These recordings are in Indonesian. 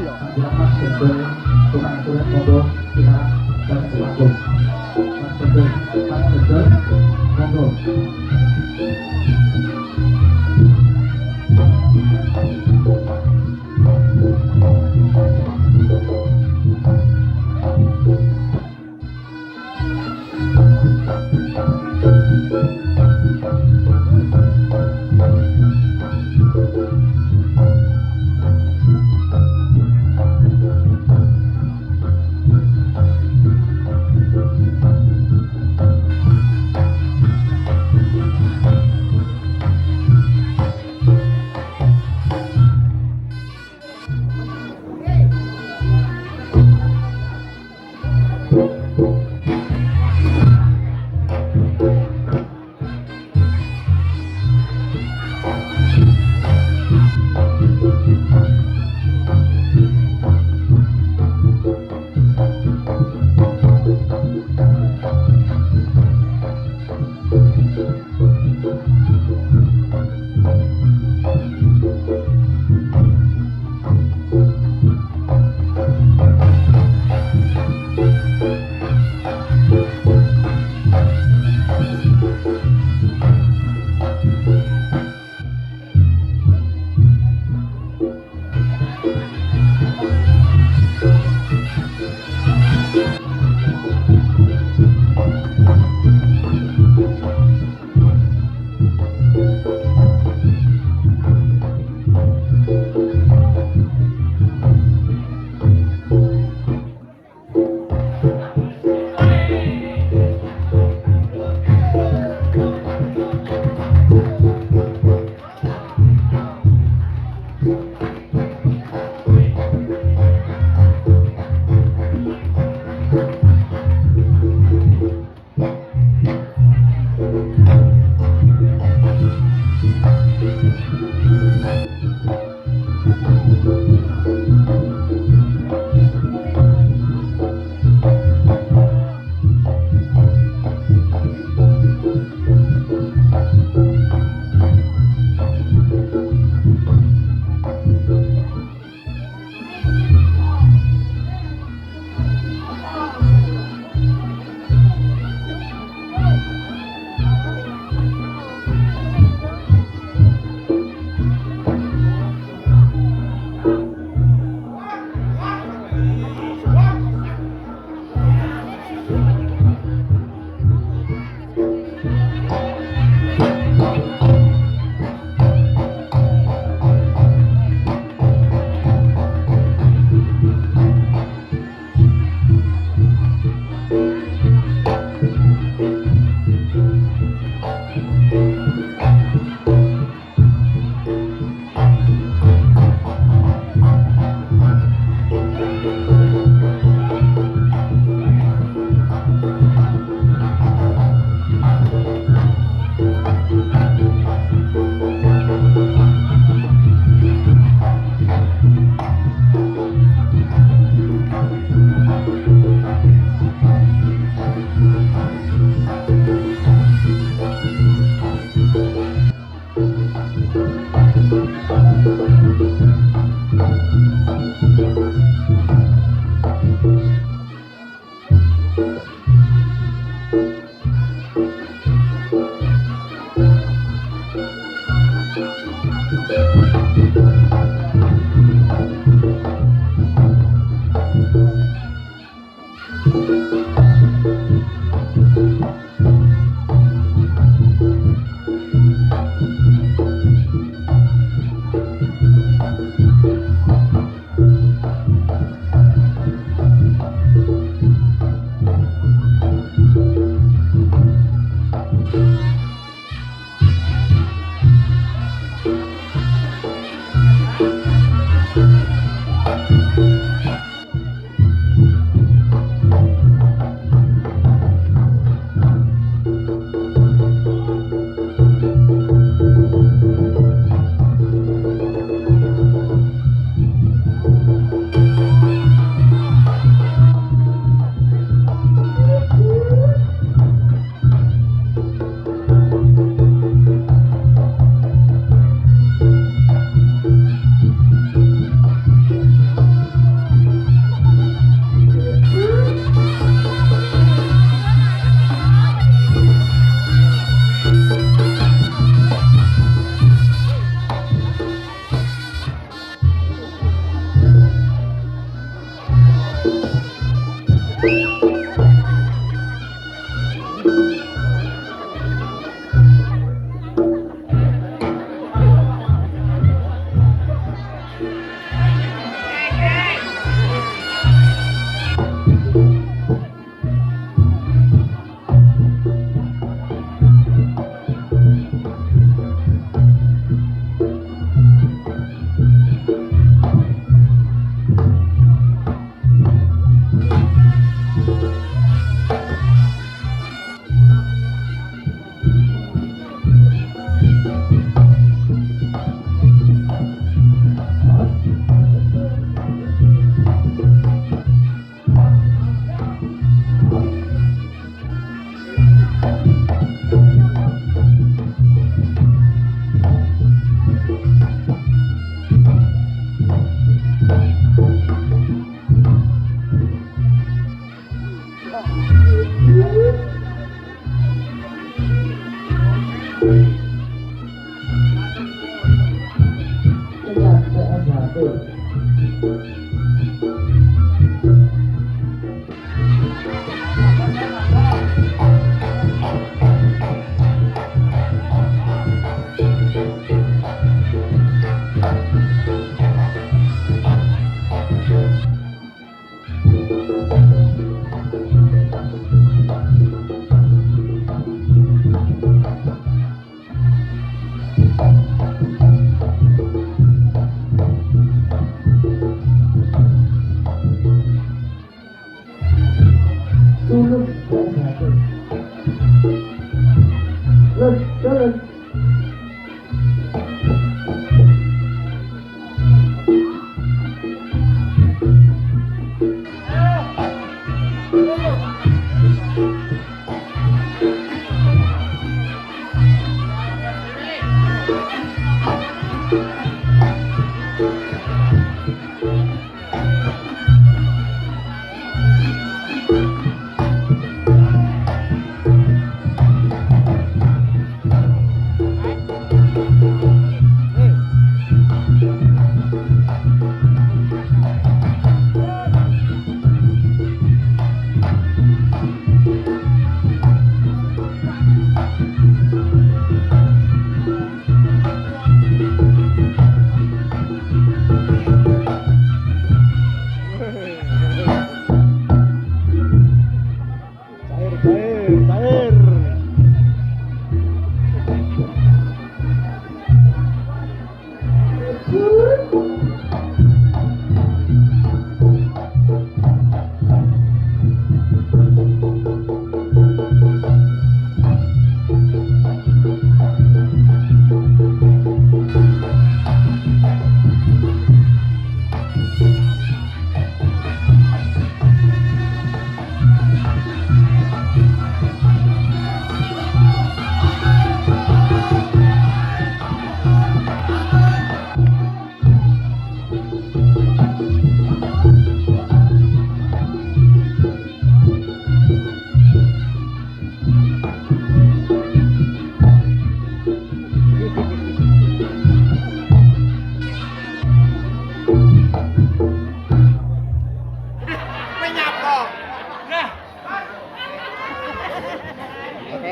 Mas Gendel, tukang surat monggo kita dan selakum. Mas Gendel, monggo.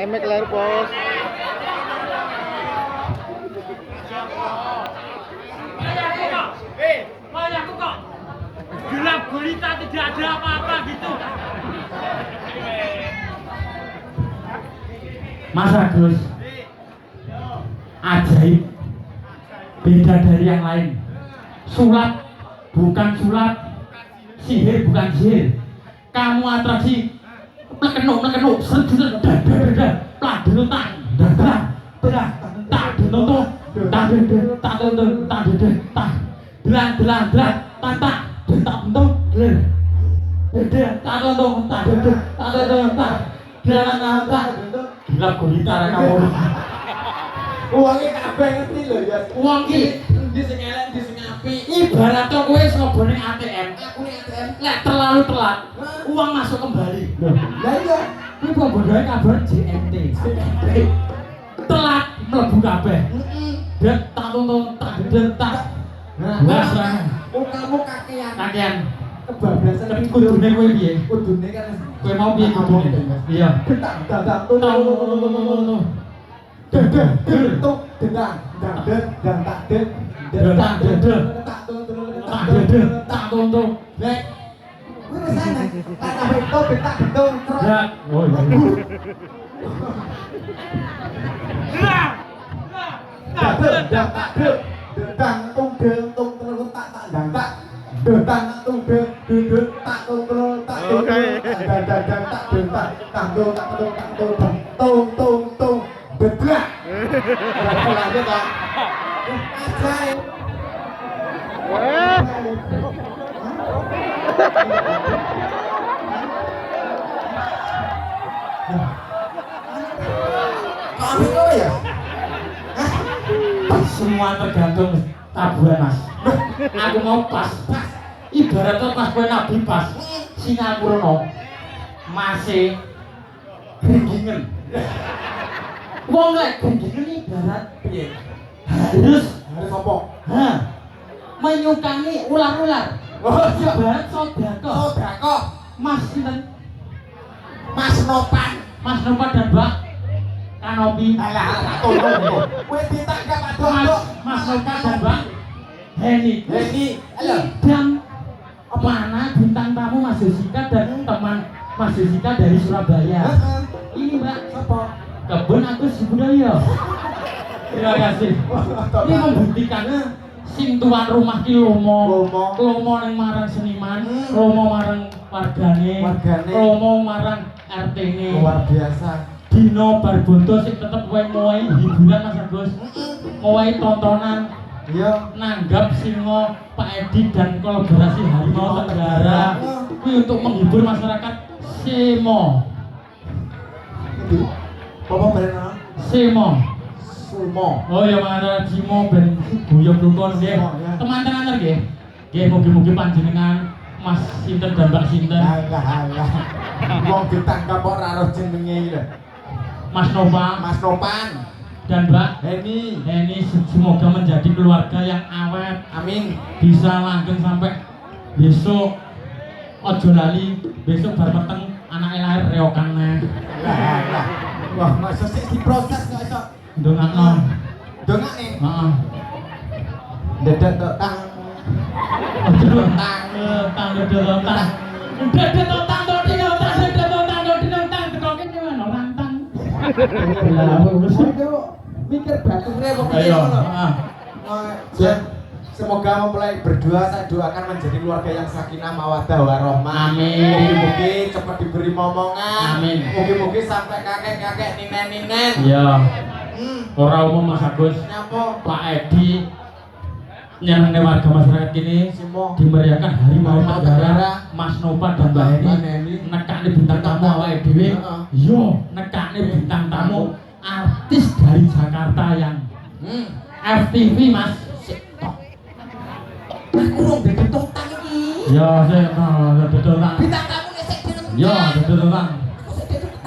Emek ler bos. Wayahku kok gelap gulita tidak ada apa-apa gitu. Mas Agus, ajaib, beda dari yang lain. Sulap bukan sulap, sihir bukan sihir. Kamu atraksi mekenuk, serjunan, gila gulita kamu. Uangnya kabeh ngerti lho ya. Uang ki Di sing elek, di sing apik. ibaratnya kowe saka ning ATM. Aku ning ATM. Lek terlalu telat, uang masuk kembali. Lah iya. Kuwi pembodohe kabar JNT. Telat mlebu kabeh. Dek tak tuntun tak gedhe tak. Nah, Wes ra. kamu kakean. Kakean. Kebablasan Tapi kudune kowe piye? kudune kan Kowe mau piye kudune? Iya. Detak dadak tuh. Tak tuntun. Lek Kuwi wis ana. Tak sampe to betak gedung terus. ya, oh iya. Semua tergantung tabuhan mas. Aku mau pas. Ibaratnya pas kowe nabi pas. Singapura masih genggingan. Wong lek genggingan ibarat piye? Harus Harus apa? ha. menyukangi ular-ular. Oh iya. Barat sodako. Sodako. Mas sinten? Mas Nopan. Mas Nopan dan Mbak Kanopi. Alah, tolong. Kowe ditangkap aduh. Mas Nopan dan Mbak Heni. Halo. Dan mana bintang tamu Mas Jessica dan teman Mas Jessica dari Surabaya. Ini Mbak Apa? Kebun Agus Budaya. Terima kasih. Ini membuktikan sing tuan rumah ki lomo ning marang seniman, lomo marang wargane, lomo marang RT-ne. Luar biasa. Dino Barbondo sing tetep ngowahi hiburan Mas Agus. Ngowahi tontonan. Iya. Nanggap singo Pak Edi dan kolaborasi Harimau Tenggara. Kuwi untuk menghibur masyarakat Semo. Itu. Apa bareng Semo. Sumo. Oh ya mana Simo ben guyub rukun nggih. Teman-teman nggih. Nggih mugi-mugi panjenengan Mas sinten dan Mbak sinten. Alah. Wong ditangkap kok ora roh jenenge lho. Mas Nova, Mas Nopan dan Mbak Heni. Semoga menjadi keluarga yang awet. Amin. Bisa langgeng sampai besok. Ojo lali besok bar peteng anake lahir reokan neh. Lah. Wah, masa sih diproses kok iso. Ndongakno. Dongane. Heeh. Dedet tok tang. Ojo tang dodol tang. Dodol tang dodol tang tekoke nyuwun rantang. Lah Mikir bature kok Ayo, heeh. Semoga mempelai berdua saya doakan menjadi keluarga yang sakinah mawaddah warahmah. Amin. Mugi-mugi cepat diberi momongan. Amin. Mugi-mugi sampai kakek-kakek ninen-ninen. Iya. Ora umum Mas Agus. Nyapa? Pak Edi nyenengke warga masyarakat kini Simo. dimeriahkan Harimau Tenggara. Tenggara. Mas Nova dan Mbak Heni nekakne bintang tamu awake dhewe. Yo, nekakne bintang tamu artis dari Jakarta yang FTV Mas. Aku rong dadi totang iki. Ya, sik dodol tang. Bintang tamu sik jeneng. Ya, dodol tang.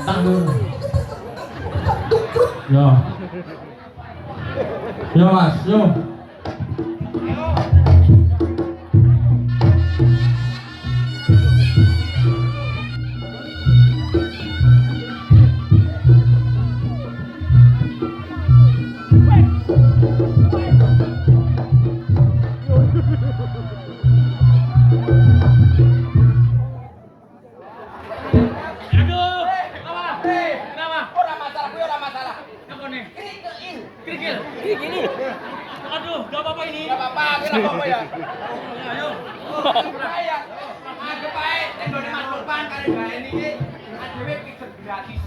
Tang dulu. Ya. Yo Mas, yo. Aduh, kenapa? Ora masalah, kuwi ora masalah. Apa nih? Krikil. Kerikil. Ini. Aduh, gak apa-apa ini. Enggak apa-apa, kira apa ya? Ayo. Saya anggap ae tenggone Mas Lopan kare Mbak Heni iki dhewe pikir gratis.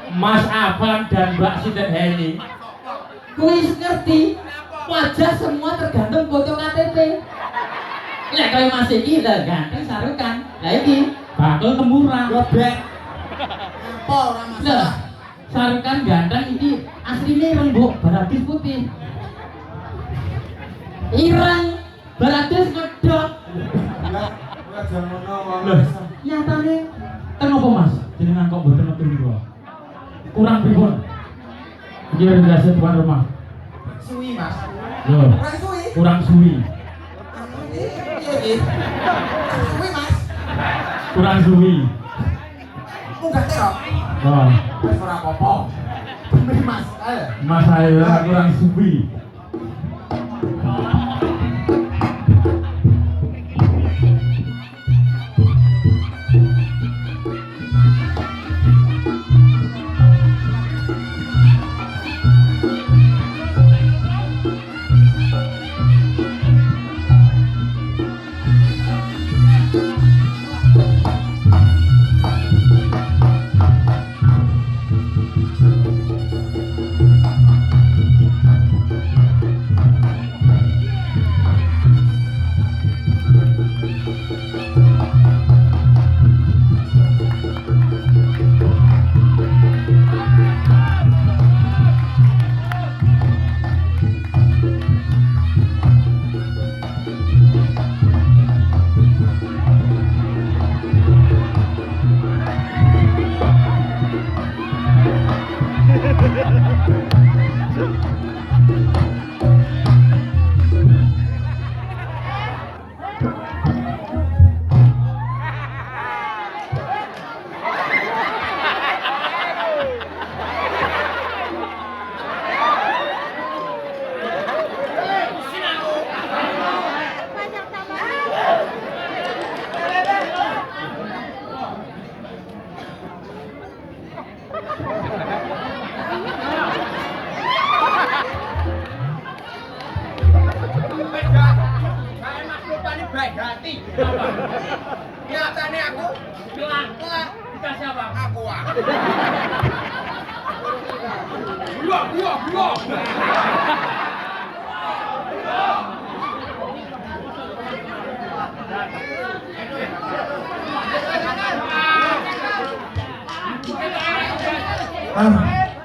Mas Afan dan Mbak Sinten Heni. Kuis ngerti, wajah semua tergantung foto KTP. Lek kaya Mas iki lah ganteng sarukan. Lah iki bakul temurang. Gobek. Apa ora Lah, masalah. sarukan ganteng iki asline rembuk baratis putih. Ireng baratis ngedok. Lah, ora jamono wong. Loh, nyatane ten apa Mas? Jenengan kok mboten metu niku? Kurang pripun? Iki rekomendasi tuan rumah. Suwi, Mas. Loh, Ora suwi. kurang suwi. Iya. Suwi, Mas. Kurang suwi. Munggah terok. Wah, Wis ora apa-apa. Bener, Mas. Ayo. Mas saya kurang suwi. baik hati. Nyatanya aku Bilang, dikasih apa? aku ah. Gua.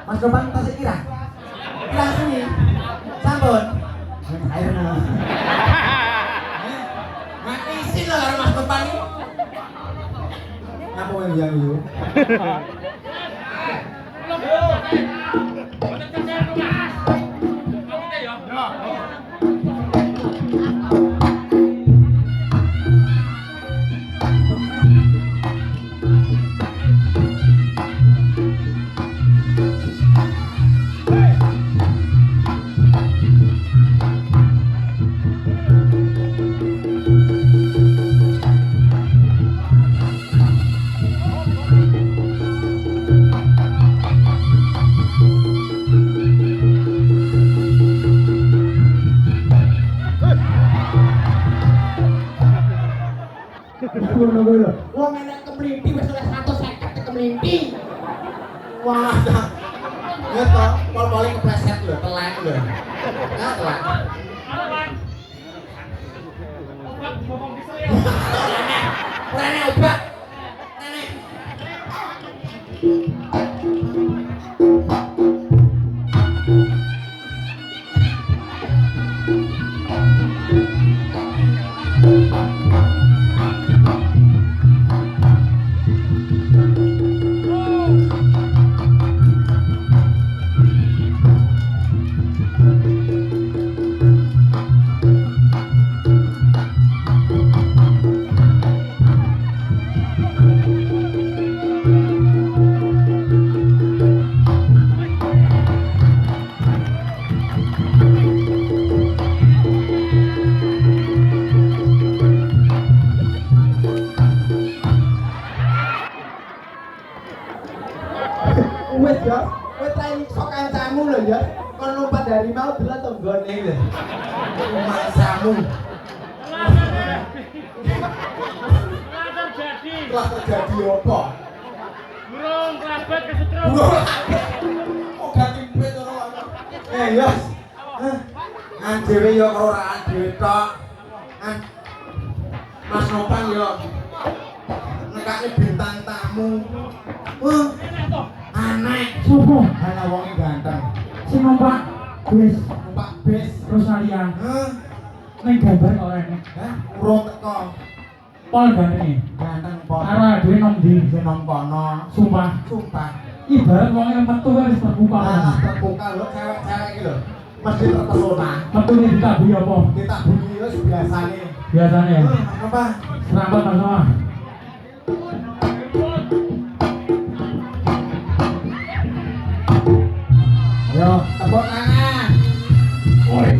Mas Gopang tasik kira. Kira sini. Sampun. Air no. Nggak isin lah karo Mas Gopang iki. Ngapa yang yo? Boten kerja rumah. Oke ya. Wong enek kemlimpi wis oleh 150 kemlimpi. Wah. Ya toh, pol-pole kepleset lho, telek lho. Ya telek. Halo, Bang. Obat ngomong bisa ya. Rene obat. Rene. Wes ya, wes ta nyiksa kancamu lho ya. Kon numpat dari mau delok tonggone lho. Masamu. Telah Telah terjadi. terjadi apa? Burung kerabat kesetrum. Oh ganti mbet ora ana. Yos. An dhewe ya ora an dhewe tok. An Mas Nopang ya nekake bintang tamu. Enak toh. Aneh. Sopo? Ana wong ganteng. Sing numpak bis Numpak bis. Rosalia. Heh. Ning gambar kok rene. Hah? Urung teko. Pol ganteng. Ganteng pol. Arah dhewe nang ndi? Seneng kono. Sumpah. Sumpah. Ibarat wong yang metu wis terbuka. Malah terbuka lho cewek-cewek iki lho. Mesti terpesona. Metu ning ditabuhi apa? Kita bunyi wis biasane. Biasanya. Apa? Serapat Mas Noah. Yo, tepuk tangan. Woi.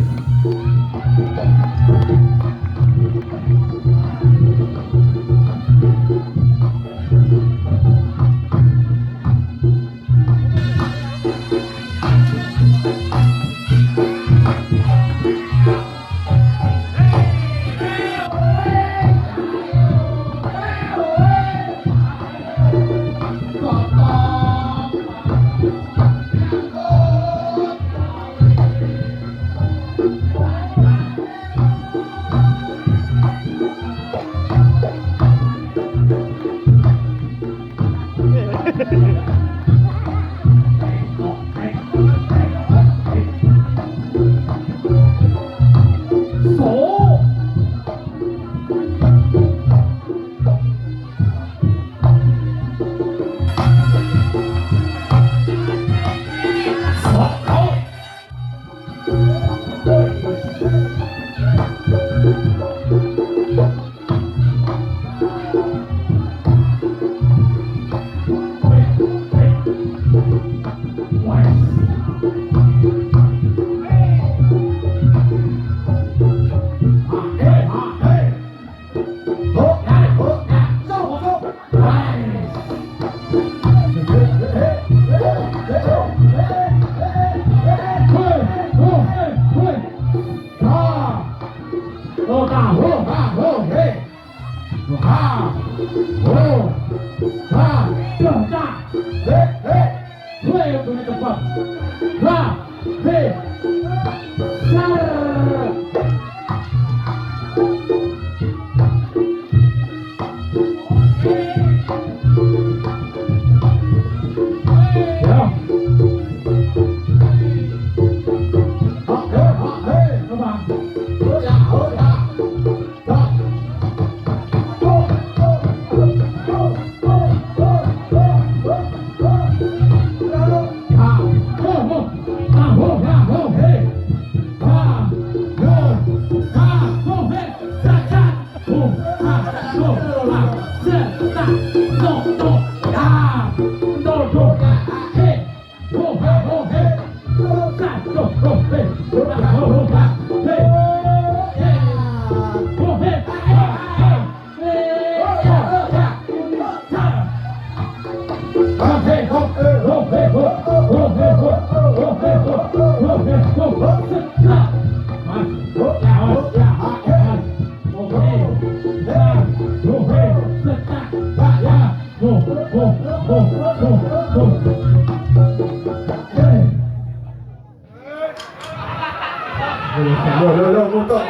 Muntuk.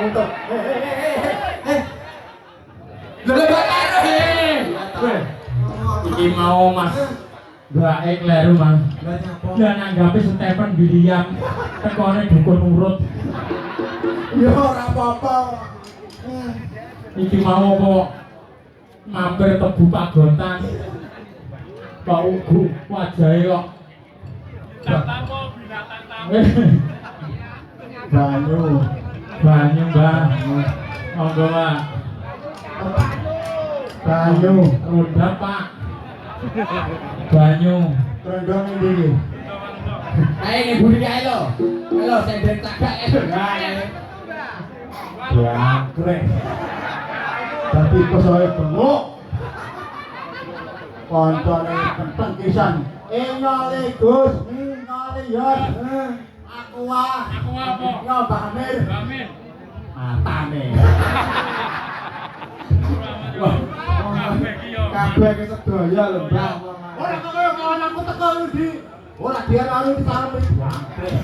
Iki mau Mas baik kleru Mas. Lah nanggapi Stephen William tekone dukun urut. Ya ora apa-apa. Iki mau apa mampir tebu pagotan. Kok ugu wajahe kok. Tamu binatang tamu. Banyu Mbah. Monggo Pak. Banyu. Udah Pak. Banyu. Trendong iki. Ayo nih budi kae lo. Halo, saya ben tagak ya. Jangkrik. Dadi pesoe bengok. Koncone kenteng kisan. Ingale Gus, ingale Yos. Aku apa? Ya Mbak Amir. Amin. Matane. Kabeh iki yo. Kabeh ki sedaya lho, Mbak. Ora kaya kawan aku teko di. Ora dia lalu di sarep jangkrik.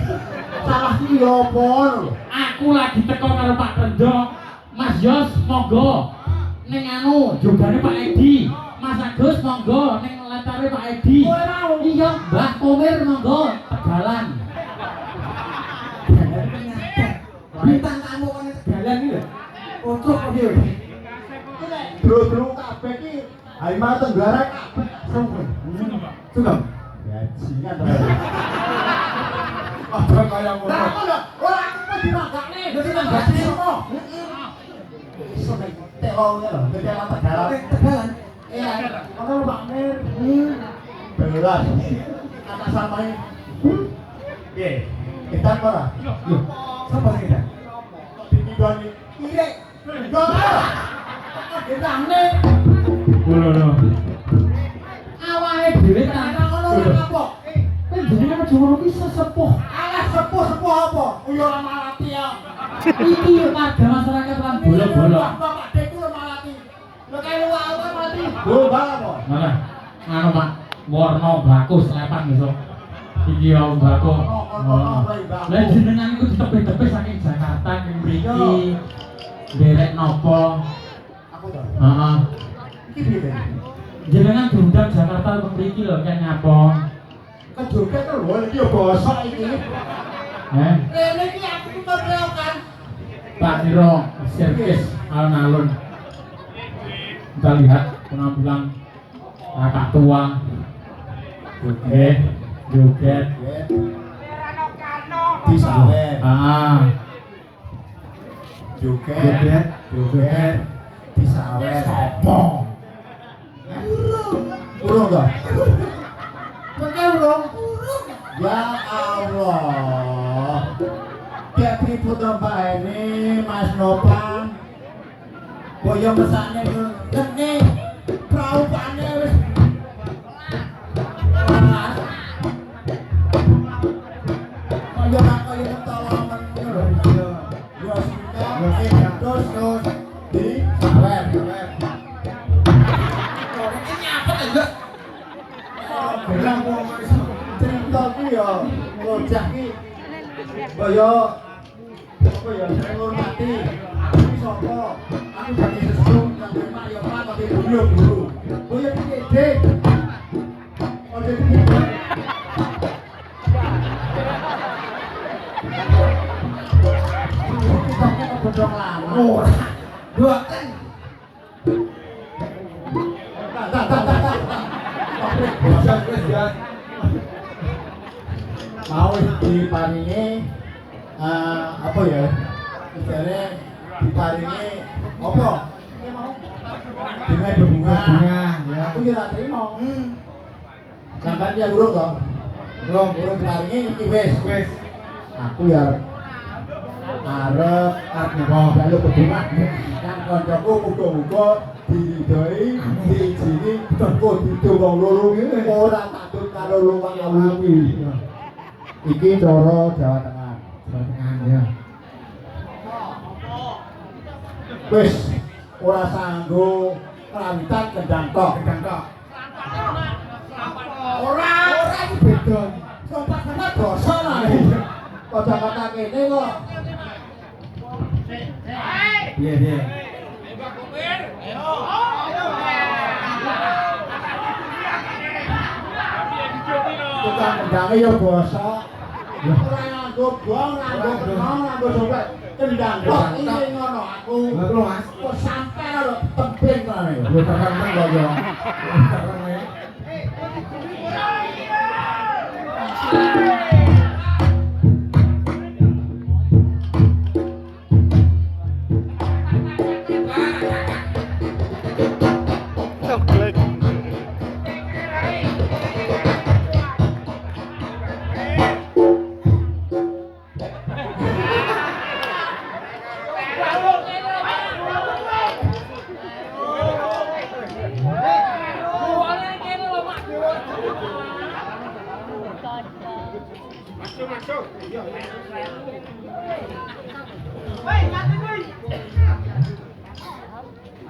Salah ki yo apa lho. Aku lagi teko karo Pak Rendo. Mas Yos monggo. Ning anu jogane Pak Edi. Mas Agus monggo ning latare Pak Edi. Iya, Mbah Komir monggo Tegalan. Bintang tamu kan segalan iki lho. Ucuk kok iki. Bro-bro kabeh ki Harimau Tenggara kabeh. Sugeng. Ya jingan to. Apa kaya ngono? Lah kok ora aku kok dimagakne. Dadi manggane opo? Iso nek teko ya lho, Tegalan Tegalan. Tegalan. Iya, ono Mbak Mir. Beneran. Anak sampai. Piye? Kita ora? Lho, sapa sing kita? Dikidoni. Iya. Gono. Gedane. Ngono. Awake dhewe kan Ngono apa? kan jenenge Jawa iki sesepuh. Alah sepuh apa? Yo ora malati ya. Iki warga masyarakat lan bola-bola. Bapak deku ora malati. Lho kaya wae malati. Oh, apa? Mana? Anu Pak, warna bagus lepan besok. Iki wau bako. Lah jenengan iku ditebih-tebih saking Jakarta ning mriki. Derek nopo? Aku to. Heeh. Iki piye? Jenengan diundang Jakarta ning mriki lho kan nyapa? Kejoget lho iki yo bosok iki. Rene iki aku tutur kan. Pak Niro sirkus alun-alun. Kita lihat penampilan kakak tua. Joget. Disawer. Joget. Disawer. Sopo? Urung to? Kok urung? Ya Allah. Kayak pripun to Mbak ini Mas Nopan. Boyo mesane gene. Praupane wis. Kaya kaya mentolomen lho. Ya sudah. Terus di sawer. bocah ki kaya apa ya saya ngormati aku iki sapa aku jadi sesu yang memang ya Pak tapi guru kaya iki Dik ojo iki kita bodong lama ora dua mau diparingi apa ya istilahnya diparingi apa dengan berbunga ya aku kira terima sampai dia buruk toh buruk diparingi iki wis aku ya arep napa lalu berbunga kan kancaku muga-muga diridhoi diijini teko dido wong loro ngene ora takut karo luwang awi iki cara Jawa Tengah ya wis ora sanggo klantan kendang tok ora iki beda sopan-sopan basa lah kota-kota kene kok piye tukang kendangnya ya basa ora nganggo bong, nganggo benong, nganggo sobat kendang kok ini ngono aku mas kok sampe lho tebing kok lho terang kok yo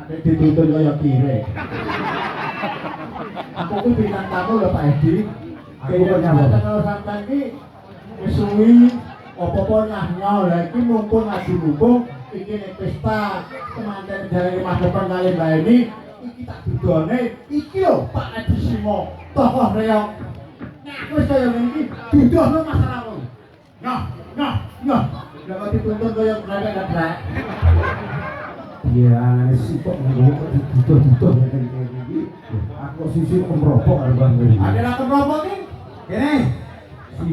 ada dituntun kaya kire aku ku bintang tamu lho Pak Edi aku nyapa sampean iki wis suwi apa-apa nyah-nyah lha iki mumpung ngaji mumpung iki nek pesta temanten jare Mas Depan kali Mbak ini iki tak dudone iki lho Pak Edi Simo tokoh reog nek aku wis kaya ngene iki dudono masalahmu nah lha kok dituntun kaya brek-brek iya, aneh sih kok ngomong dibutuh-butuh ngene iki. Aku sisi kemropok karo Bang Wiri. Ada kemropok iki? Kene. 1,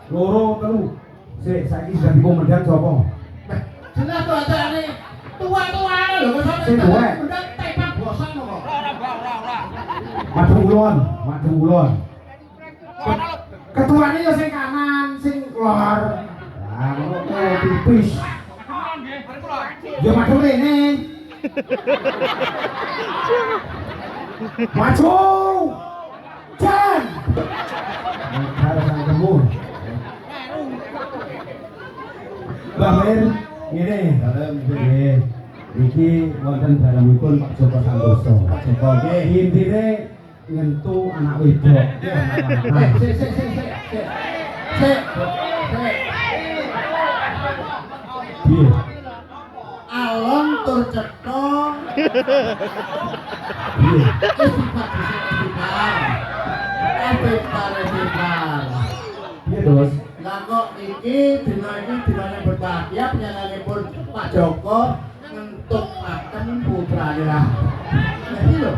2, 3. Sik, saiki dadi komandan sapa? Jelas to acarane tua-tua lho kok sampe komandan tepang bosan kok. Maju ulon. Ketuane yo sing kanan, sing lor. Lah ngono tipis. Ya maju rene. Maju. Jan. Harus ketemu. Bahir ngene, dalem nggih. Iki wonten dalemipun Pak Joko Santoso. Pak Joko nggih intine ngentu anak wedok. Sik. Piye? Alon tur cetha. Piye Dos? Lah kok iki dina iki dinane berbahagia penyanganipun Pak Joko ngentukaken putrane lah. Iki lho.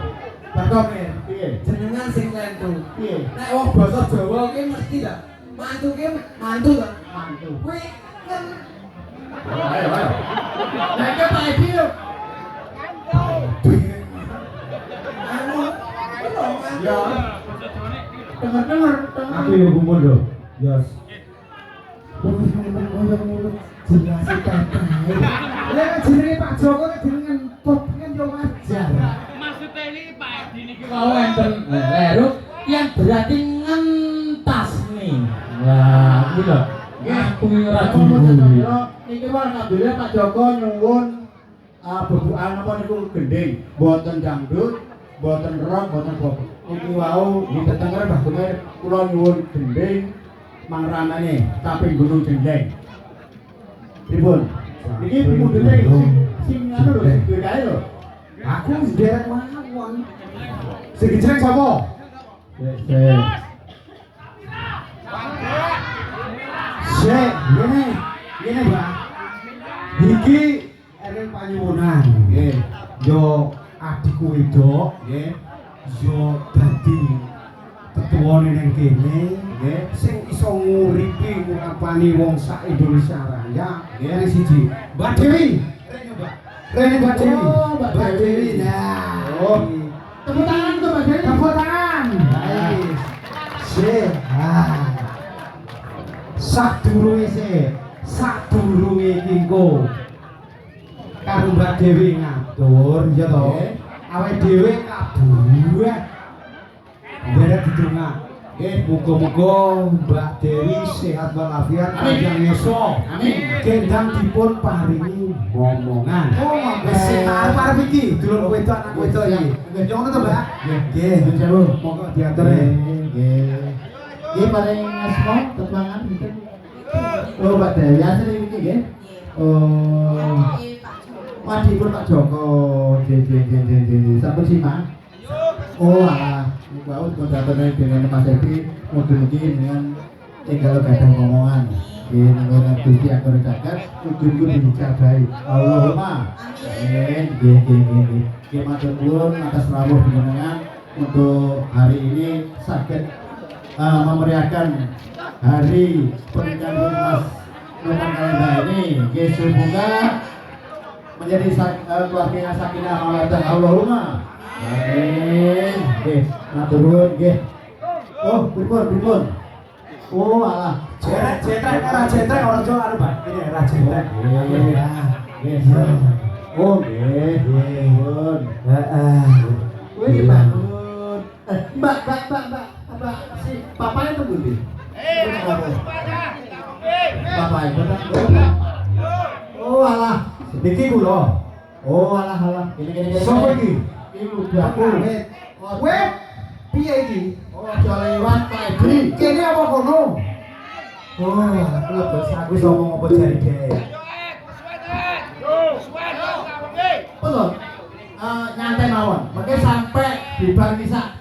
Bakok piye? Jenengan sing tentu. Piye? Nek wong basa Jawa ki mesti ta. Mantu ki mantu ta? Mantu. Kuwi kan ayo. Nek Pak Edi lho. Ya. Dengar. Aku yo gumun lho. Yos. Jelas kae. Lah jenenge Pak Joko nek jenengan pop kan yo wajar. Maksudnya ini Pak Edi niki mau enten leruk yang berarti ngentas nih. Wah, iki lho. Aku ora dulu. Niki wae kabeh Pak Joko nyuwun bebukan apa niku gending, mboten dangdut, mboten rock, mboten pop. Niki wau ditetenger Mbah Kumir kula nyuwun gending Mang Ramane tapi Gunung Jendeng. Pripun? Iki mundune sing anu lho, sing duwe kae lho. Aku sederek mawon. Sing dijereng sapa? Sik, ngene, Mbak. Iki ereng panyuwunan, nggih. Yo adikku wedok, nggih. Yo dadi ketuane ning kene, nggih. Sing iso nguripi ngurapani wong sak Indonesia Raya, nggih. Yang siji, Mbak Dewi. Rene Mbak Dewi. Oh, Mbak Dewi. Nah. Oh. Tepuk tangan tuh Mbak Dewi. Tepuk tangan. Baik. Sik. Sadurunge iki engko karo Mbak Dewi ngatur ya to. Awake dhewe kabuh. Bareng didongak. Nggih, muga-muga Mbak Dewi sehat walafiat panjang yuswa. Amin. Gendang dipun paringi momongan. Oh, monggo. Wis arep iki dulur wedok anak wedok iki. Nggih, ngono to, Mbak? Nggih. Nggih, monggo diatur. Nggih. Nggih paling asma tetangan mungkin. Oh, Mbak Dewi asli iki nggih. Oh. Wadipun Pak Joko. Nggih. Sampun simak. Oh, alah. Niku kondatane dengan Mas Epi mugi-mugi dengan tinggal gadah ngomongan. Nggih, nuwun Gusti Agung Jagat ujung-ujung dijabahi. Allahumma. Amin. Nggih. Nggih matur nuwun atas rawuh panjenengan untuk hari ini saged memeriahkan hari pernikahan Mas Noman Kalenda ini. Nggih, semoga menjadi keluarga yang sakinah mawaddah. Allahumma. Amin. Nggih, matur nuwun nggih. Oh, pripun? Oh, alah. Cetrek ora jo anu, Pak. Ini era cetrek. Nggih. Oh, nggih. Nuwun. Heeh. Kuwi dibangun. Mbak, si bapaknya tuh pundi? Bapaknya. Oh, alah. Niki kula. Oh, alah. Gini. Sopo iki? Iki budakku. Weh, piye iki? Oh, aja lewat Pak Edi. Kene apa kono? Oh, aku bos aku iso ngomong apa jari dhewe. Betul. Nyantai mawon. Mungkin sampai di bar misa.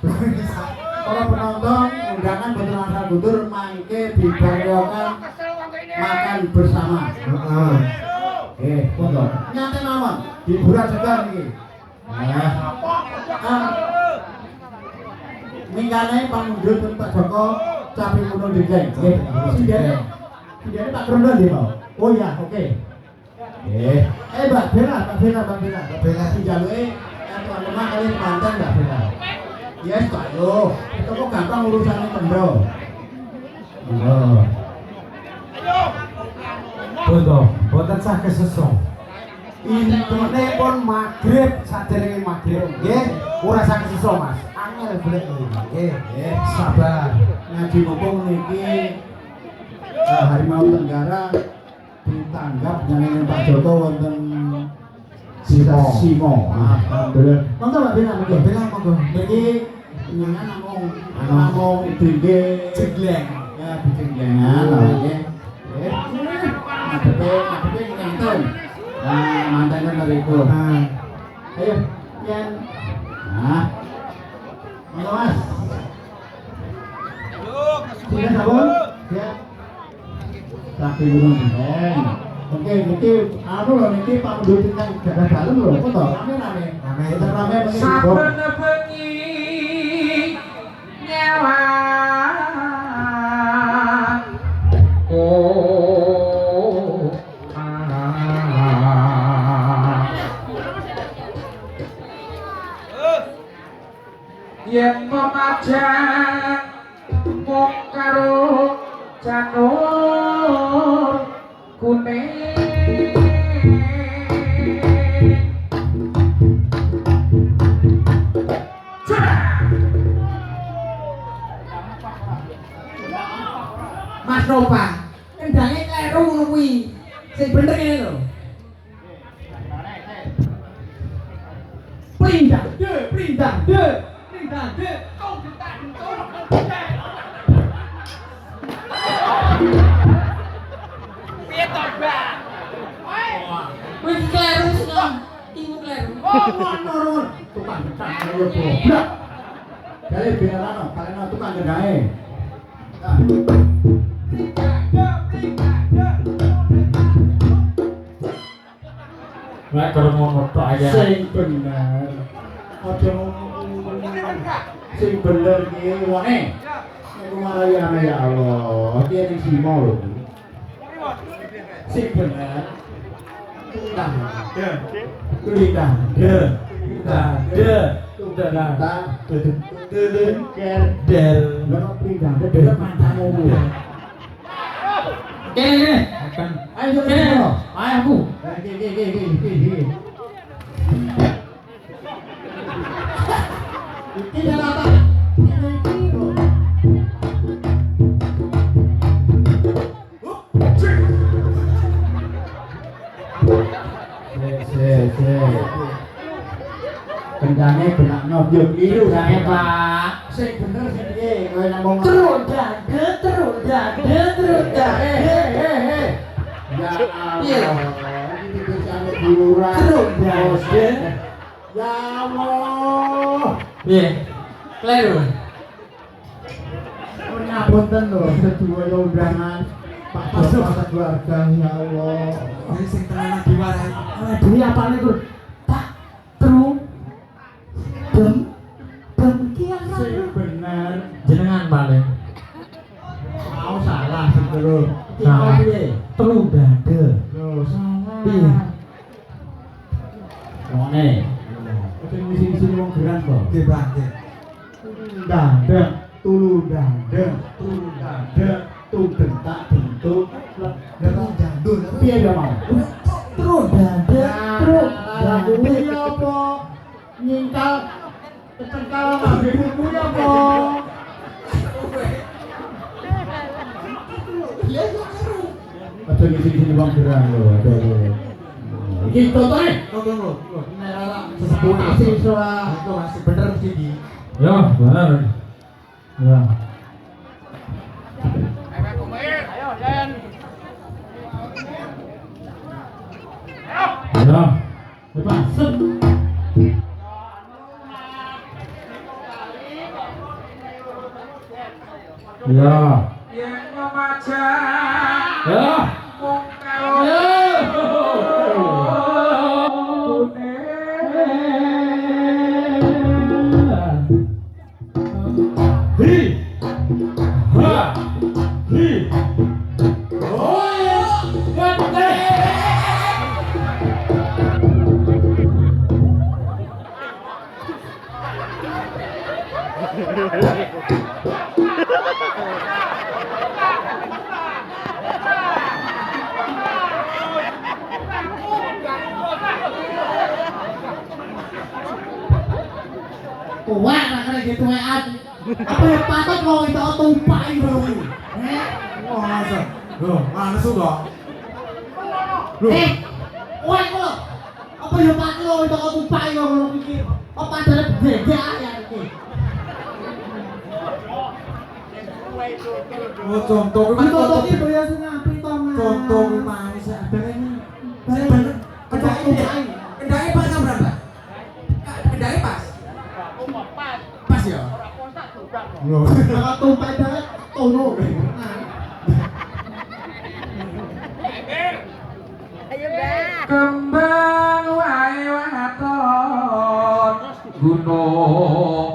Para penonton undangan betul asal butur mangke di bar makan bersama. Heeh. Betul. Nyantai mawon. Hiburan segar iki. Mingkane pamundhut Pak Joko Capi Gunung Jendeng. Nggih. Sindene Pak Krono nggih, Pak. Oh iya, oke. Nggih. Mbak Bella. Dijaluke tuan rumah kali mantan Mbak Bella. Yes, Pak yo. Itu kok gampang urusannya kendro. Oh. Boten sah kesesong. Intine pun magrib saderenge magrib. Nggih, ora sah kesesong, Mas. Angel golek nggih. Sabar. Ngaji mumpung niki Harimau Tenggara ditanggap nyanyi Pak Joko wonten Simo. Alhamdulillah. Monggo Mbak Bella, monggo. Niki nyanyi namung dingge jegleng. Ya dijenglengan lho nggih. Ngadepe ngenten. Mantannya meriku. Ayo, Yan. Monggo Mas. Sudah sabun? Ya. Tapi Gunung Jendeng. Oke, niki anu lho niki Pak Mendut ingkang dadah dalem lho, apa to? Rame. Rame mengi. Saben bengi nyawa yen memajang mung karo janur kuning Mas Nova, kendangnya kleru ngono kuwi. Sing bener ngene lho. Plindak, de. Wih, kleru sih. Ibu kleru. Nurun. Tukang gedang kaya goblok. Kali beneran kalian tukang gedange. Nek karo ngono tok aja. Sing bener. Aja sing bener iki wone. Aku marah ya Allah. Dia ning simo lho. Sing bener. Tulang. Tulitan. Kerdel. Ngono pindah dedek mantamu. Kene. Ayo Kene. Ayo aku. Iki. Iki jalata. Kendane benak nyobyok iku Jangan, Pak. sing bener sing piye kowe ngomong Terus dade. ya Allah iki bisane diurai Terus dade. ya Allah Piye? Kleru. ngapunten lho sedaya undangan Pak Bos Pak keluarga ya Allah Ini sing tenan diwarai. Dhewe apane, Gur? Tak tru dem ki sing bener jenengan paling mau salah sing terus Salah. piye telu dade. lho salah Piye? Ngene. sing misi-misi wong geran kok Oke, Bang. dandeng tulu dandeng dentak bentuk Derong jandul. piye ya mau Terus dade. kuwi apa nyingkal kecengkal ngangge kuwi apa aja ngisi-ngisi wong geran lho aduh iki contohnya Tunggu. nek ora sesepuh siswa Itu masih bener sih di. Ya, bener. Ya. Ya. Cepat, set. Ya. Yang memaca. Ya. Hi. Ha. Hi. Kuat lah kena gitu wean. Apa yang patut mau itu tumpai bro. Wah, masa. Loh, mana sudah? Kuat lo. Apa yang patut mau itu tumpai bro mikir. Apa ada beda ya iki. Oh, contoh kuwi Contoh iki boya sing ngapi to, Mas. Contoh kuwi manis ya. Kendai pas kan berapa? Kendai pas. Pas ya? Loh. Kalau tumpai banget tono. Kembang wae waton gunung.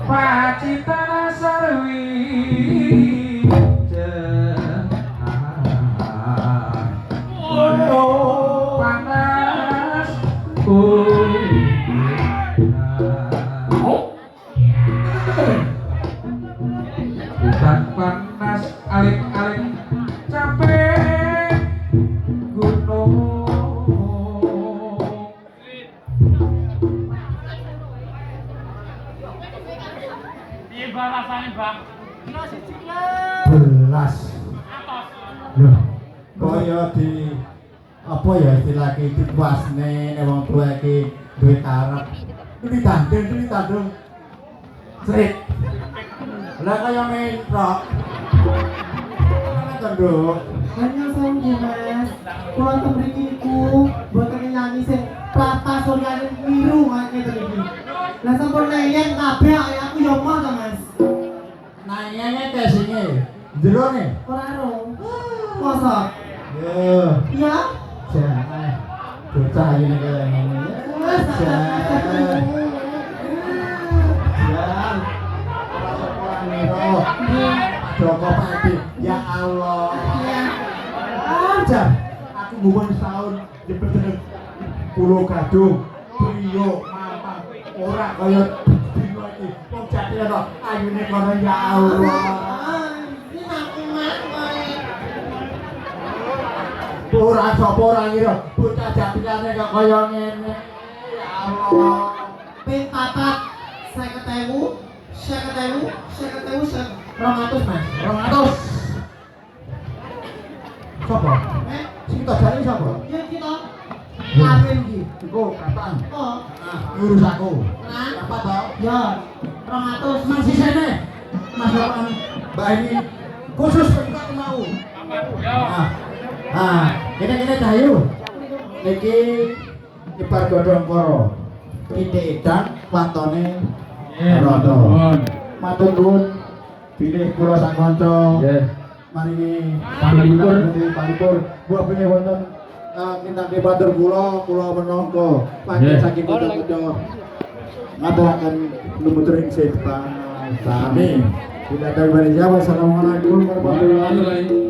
Pacitana sarwi panas hutan panas alik-alik capek gunung. Piye balasannya, Bang? Belas. Apa? ya di apa ya istilah iki dipuasne nek wong tuwa iki duwe karep. Ini tandel. Srit. Lah kaya mentok. Ngono Nduk. Hanya saja mas, kalau temerikiku buat nyanyi sing Plata Suryani biru makanya tadi. Lah sampun nyanyian kabeh aku yo mah to mas. Nanyane tesine. Jero ne. Ora ro. Masa? Yo. Iya? Jangan. Bocah ini kaya ngene. Jangan. Joko Padi, ya Allah. Aja, aku ngomong setahun bener-bener pulau gadung, Priyo, Mampang, ora kaya dino iki. Wong jati ana ayune kono ya Allah. Ora sapa ora ngira bocah jatine kok kaya ngene. Ya Allah. Pin papat 50.000, 200 mas. 200. Sapa? Sing tak jane sapa? Ya kita kawin iki. Iku kapan? Oh, Ngurus aku. nah, Apa toh? ya 200 Mang sisene. Mas Bapak Mbak ini khusus untuk mau. Kene Cahyu. Niki nyebar godhong karo. Titik edan watone rada. Matur nuwun bilih kula sak kanca. Nggih. Mari palipur buah pilih wonten kinang matur kula menangka panjenengan saking kanca-kanca ngaturaken lumutur ing sepan sami. Bila dari Assalamualaikum warahmatullahi wabarakatuh.